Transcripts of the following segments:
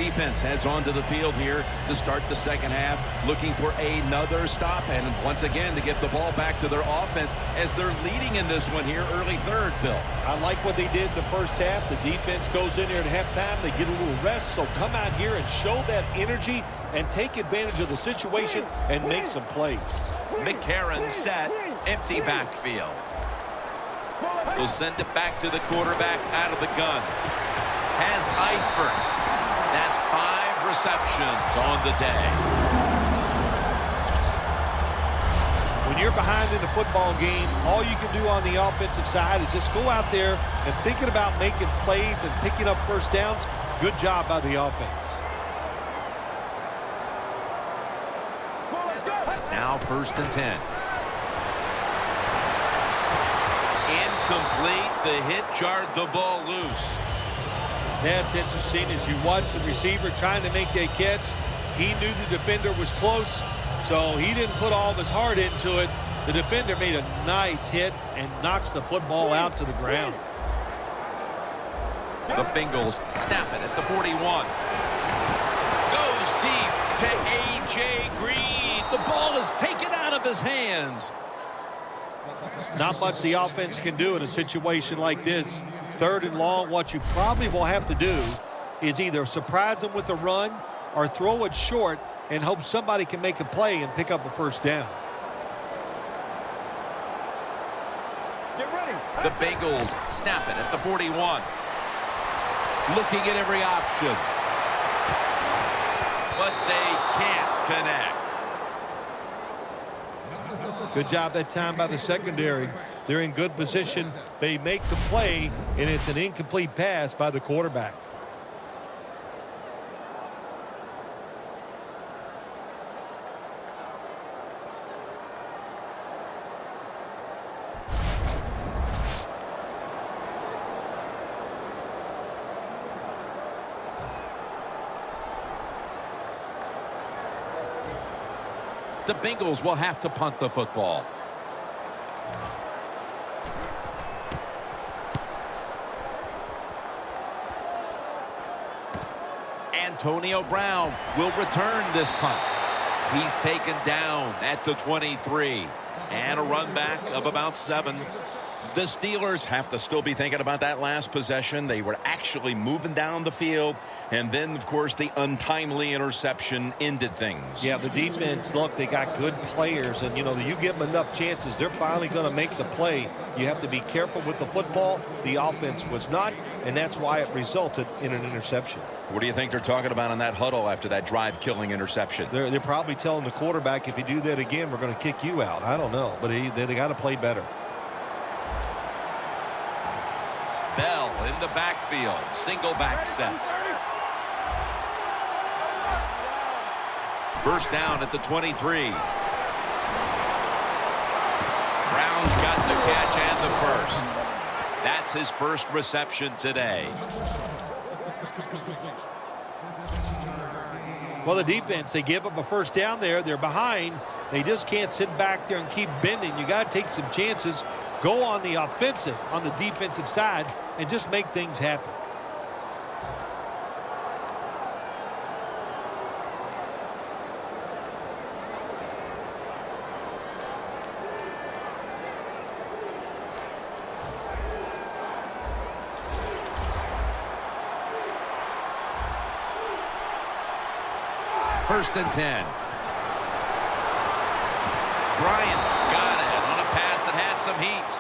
defense heads onto the field here to start the second half, looking for another stop, and once again to get the ball back to their offense as they're leading in this one here, early third, Phil. I like what they did in the first half. The defense goes in there at halftime. They get a little rest, so come out here and show that energy and take advantage of the situation and make some plays. McCarron set, empty backfield. Will send it back to the quarterback out of the gun. Has Eifert. That's 5 receptions on the day. When you're behind in the football game, all you can do on the offensive side is just go out there and thinking about making plays and picking up first downs. Good job by the offense. Now 1st and 10. Incomplete. The hit jarred the ball loose. That's interesting. As you watch the receiver trying to make that catch, he knew the defender was close, so he didn't put all of his heart into it. The defender made a nice hit and knocks the football out to the ground. The Bengals snap it at the 41. Goes deep to A.J. Green. The ball is taken out of his hands. Not much the offense can do in a situation like this. 3rd and long, what you probably will have to do is either surprise them with a run or throw it short and hope somebody can make a play and pick up a first down. Get ready. The Bengals snap it at the 41. Looking at every option. But they can't connect. Good job that time by the secondary. They're in good position. They make the play, and it's an incomplete pass by the quarterback. The Bengals will have to punt the football. Antonio Brown will return this punt. He's taken down at the 23. And a run back of about 7. The Steelers have to still be thinking about that last possession. They were actually moving down the field. And then, of course, the untimely interception ended things. Yeah, the defense, look, they got good players. And, you know, you give them enough chances, they're finally going to make the play. You have to be careful with the football. The offense was not, and that's why it resulted in an interception. What do you think they're talking about in that huddle after that drive-killing interception? They're probably telling the quarterback, if you do that again, we're going to kick you out. I don't know, but they got to play better. Bell in the backfield. Single back set. First down at the 23. Brown's got the catch and the first. That's his first reception today. Well, the defense, they give up a first down there. They're behind. They just can't sit back there and keep bending. You got to take some chances. Go on the offensive, on the defensive side, and just make things happen. First and 10. Bryant's got it on a pass that had some heat.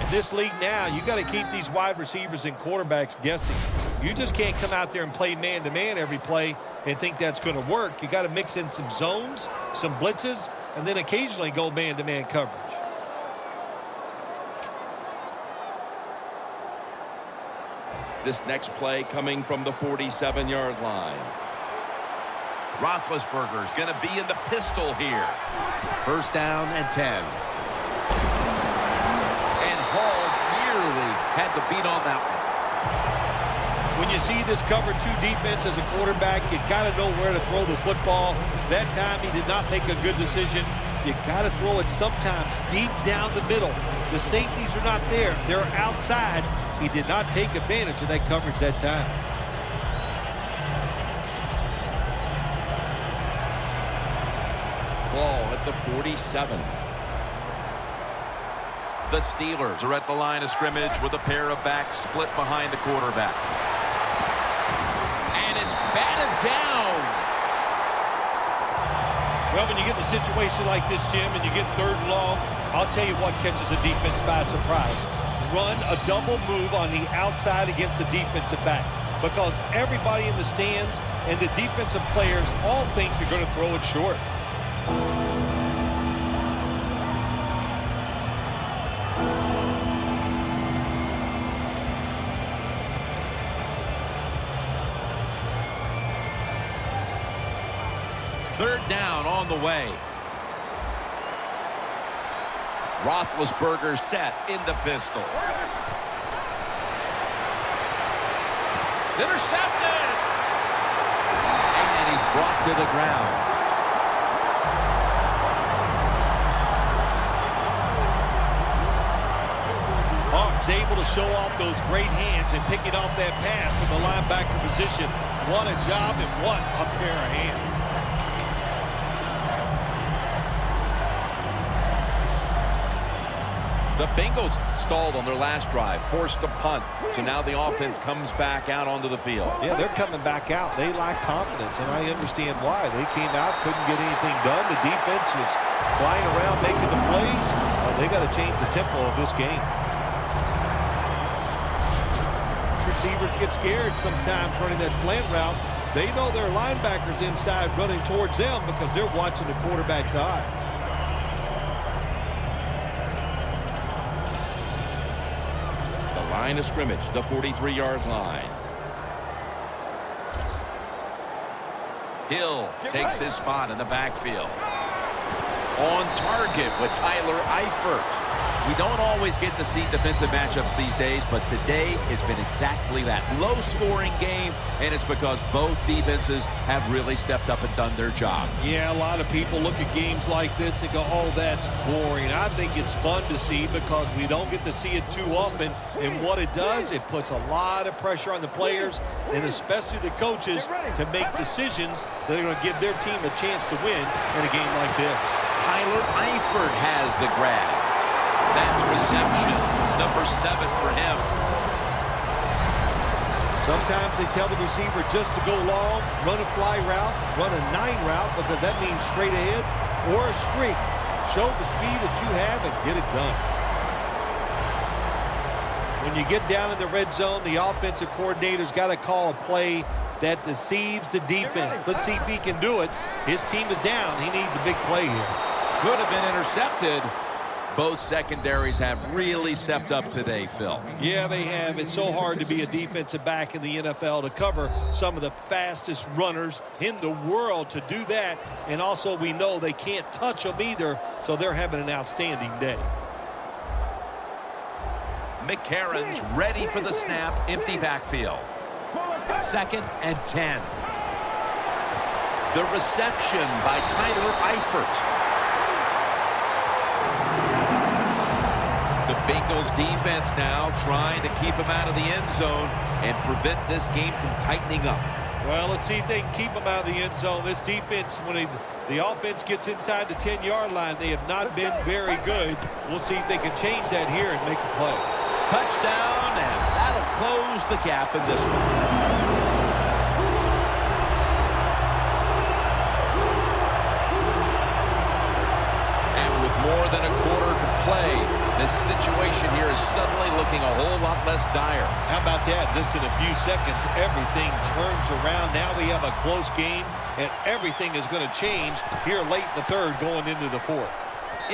In this league now, you got to keep these wide receivers and quarterbacks guessing. You just can't come out there and play man-to-man every play and think that's going to work. You got to mix in some zones, some blitzes, and then occasionally go man-to-man coverage. This next play coming from the 47-yard line. Roethlisberger's going to be in the pistol here. First down and 10. And Hall nearly had the beat on that one. When you see this cover 2 defense as a quarterback, you got to know where to throw the football. That time he did not make a good decision. You got to throw it sometimes deep down the middle. The safeties are not there. They're outside. He did not take advantage of that coverage that time. Ball at the 47. The Steelers are at the line of scrimmage with a pair of backs split behind the quarterback. And it's batted down. Well, when you get in a situation like this, Jim, and you get 3rd and long, I'll tell you what catches a defense by surprise. Run a double move on the outside against the defensive back, because everybody in the stands and the defensive players all think you're going to throw it short. Third down on the way. Roethlisberger set in the pistol. It's intercepted. And he's brought to the ground. Hawks able to show off those great hands and picking off that pass from the linebacker position. What a job and what a pair of hands. The Bengals stalled on their last drive, forced a punt. So now the offense comes back out onto the field. Yeah, they're coming back out. They lack confidence, and I understand why. They came out, couldn't get anything done. The defense was flying around making the plays. They got to change the tempo of this game. Receivers get scared sometimes running that slant route. They know their linebackers inside running towards them because they're watching the quarterback's eyes. Line of scrimmage, the 43-yard line. Hill takes his spot in the backfield. On target with Tyler Eifert. We don't always get to see defensive matchups these days, but today has been exactly that. Low-scoring game, and it's because both defenses have really stepped up and done their job. Yeah, a lot of people look at games like this and go, oh, that's boring. I think it's fun to see because we don't get to see it too often. And what it does, it puts a lot of pressure on the players and especially the coaches to make decisions that are going to give their team a chance to win in a game like this. Tyler Eifert has the grab. That's reception number 7 for him. Sometimes they tell the receiver just to go long, run a fly route, run a 9 route because that means straight ahead or a streak. Show the speed that you have and get it done. When you get down in the red zone, the offensive coordinator's got to call a play that deceives the defense. Let's see if he can do it. His team is down. He needs a big play here. Could have been intercepted. Both secondaries have really stepped up today, Phil. Yeah, they have. It's so hard to be a defensive back in the NFL to cover some of the fastest runners in the world to do that. And also we know they can't touch them either, so they're having an outstanding day. McCarron's ready for the snap. Empty backfield. 2nd and 10. The reception by Tyler Eifert. The Bengals defense now trying to keep him out of the end zone and prevent this game from tightening up. Well, let's see if they can keep him out of the end zone. This defense, when the offense gets inside the 10-yard line, they have not been very good. We'll see if they can change that here and make a play. Touchdown, and that'll close the gap in this one. More than a quarter to play. This situation here is suddenly looking a whole lot less dire. How about that? Just in a few seconds, everything turns around. Now we have a close game, and everything is going to change here late in the 3rd going into the 4th.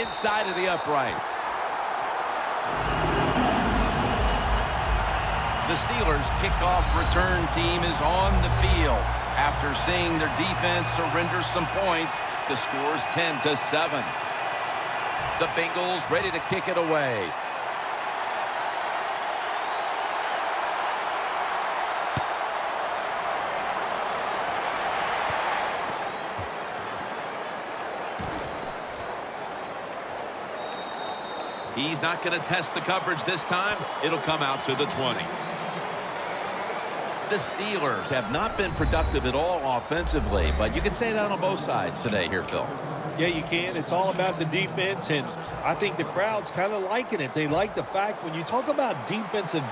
Inside of the uprights. The Steelers' kickoff return team is on the field. After seeing their defense surrender some points, the score is 10-7. The Bengals ready to kick it away. He's not going to test the coverage this time. It'll come out to the 20. The Steelers have not been productive at all offensively, but you can say that on both sides today here, Phil. Yeah, you can. It's all about the defense, and I think the crowd's kind of liking it. They like the fact when you talk about defensive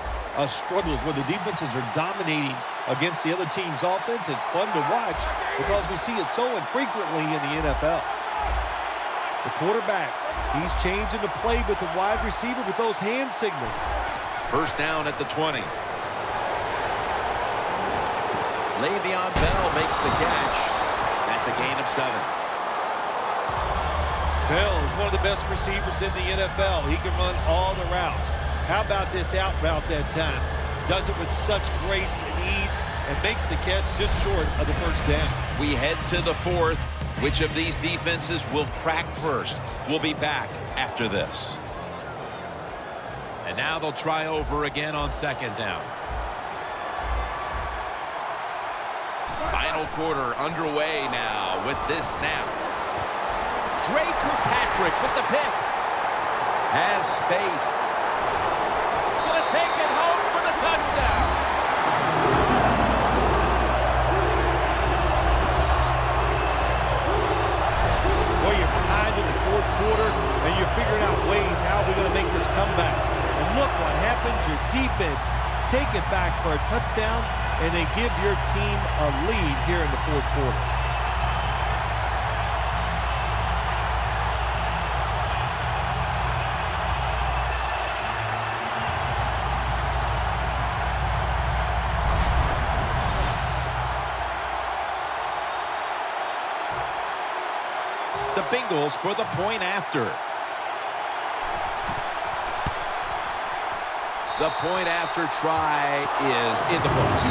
struggles, where the defenses are dominating against the other team's offense, it's fun to watch because we see it so infrequently in the NFL. The quarterback, he's changing the play with the wide receiver with those hand signals. First down at the 20. Le'Veon Bell makes the catch. That's a gain of 7. Bell is one of the best receivers in the NFL. He can run all the routes. How about this out route that time? Does it with such grace and ease and makes the catch just short of the first down. We head to the 4th. Which of these defenses will crack first? We'll be back after this. And now they'll try over again on 2nd down. Final quarter underway now with this snap. Drake Kirkpatrick with the pick. Has space. Gonna take it home for the touchdown. Well, you're behind in the 4th quarter, and you're figuring out ways how we're going to make this comeback. And look what happens. Your defense take it back for a touchdown, and they give your team a lead here in the 4th quarter. The Bengals for the point after. The point after try is in the books.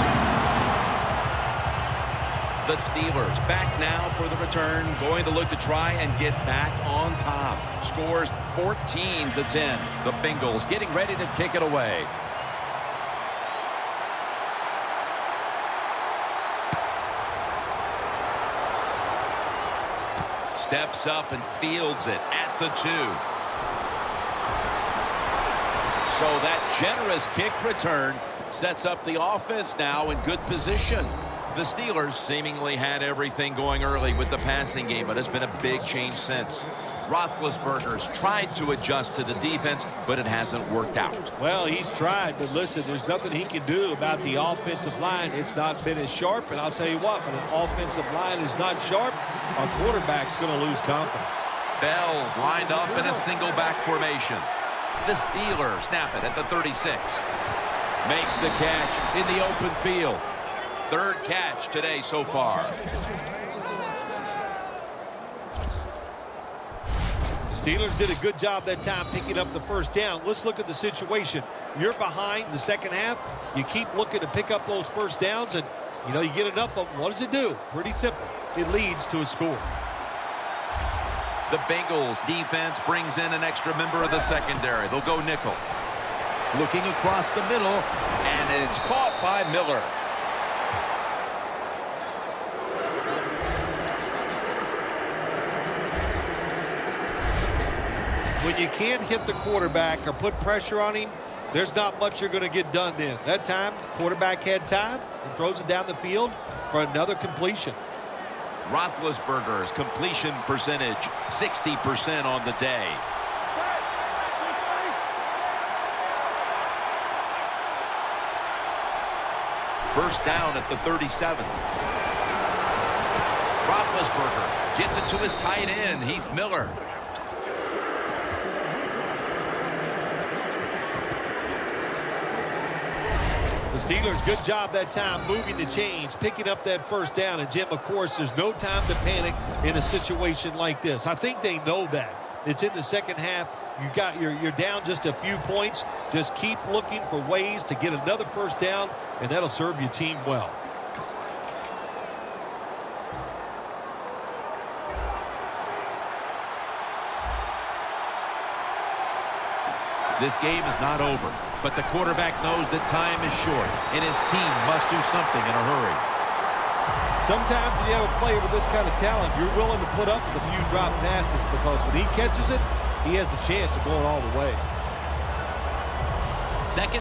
The Steelers back now for the return, going to look to try and get back on top. Scores 14-10. The Bengals getting ready to kick it away. Steps up and fields it at the 2. So that generous kick return sets up the offense now in good position. The Steelers seemingly had everything going early with the passing game, but it's been a big change since. Roethlisberger's tried to adjust to the defense, but it hasn't worked out. Well, he's tried, but listen, there's nothing he can do about the offensive line. It's not been as sharp, and I'll tell you what, when an offensive line is not sharp, a quarterback's going to lose confidence. Bell's lined up in a single back formation. The Steelers snap it at the 36. Makes the catch in the open field. 3rd catch today so far. The Steelers did a good job that time picking up the first down. Let's look at the situation. You're behind the second half. You keep looking to pick up those first downs, and, you know, you get enough of them. What does it do? Pretty simple. It leads to a score. The Bengals defense brings in an extra member of the secondary. They'll go nickel. Looking across the middle, and it's caught by Miller. When you can't hit the quarterback or put pressure on him, there's not much you're going to get done then. That time, the quarterback had time and throws it down the field for another completion. Roethlisberger's completion percentage, 60% on the day. First down at the 37. Roethlisberger gets it to his tight end, Heath Miller. The Steelers, good job that time moving the chains, picking up that first down. And, Jim, of course, there's no time to panic in a situation like this. I think they know that. It's in the second half. You're down just a few points. Just keep looking for ways to get another first down, and that'll serve your team well. This game is not over, but the quarterback knows that time is short, and his team must do something in a hurry. Sometimes when you have a player with this kind of talent, you're willing to put up with a few drop passes because when he catches it, he has a chance of going all the way. Second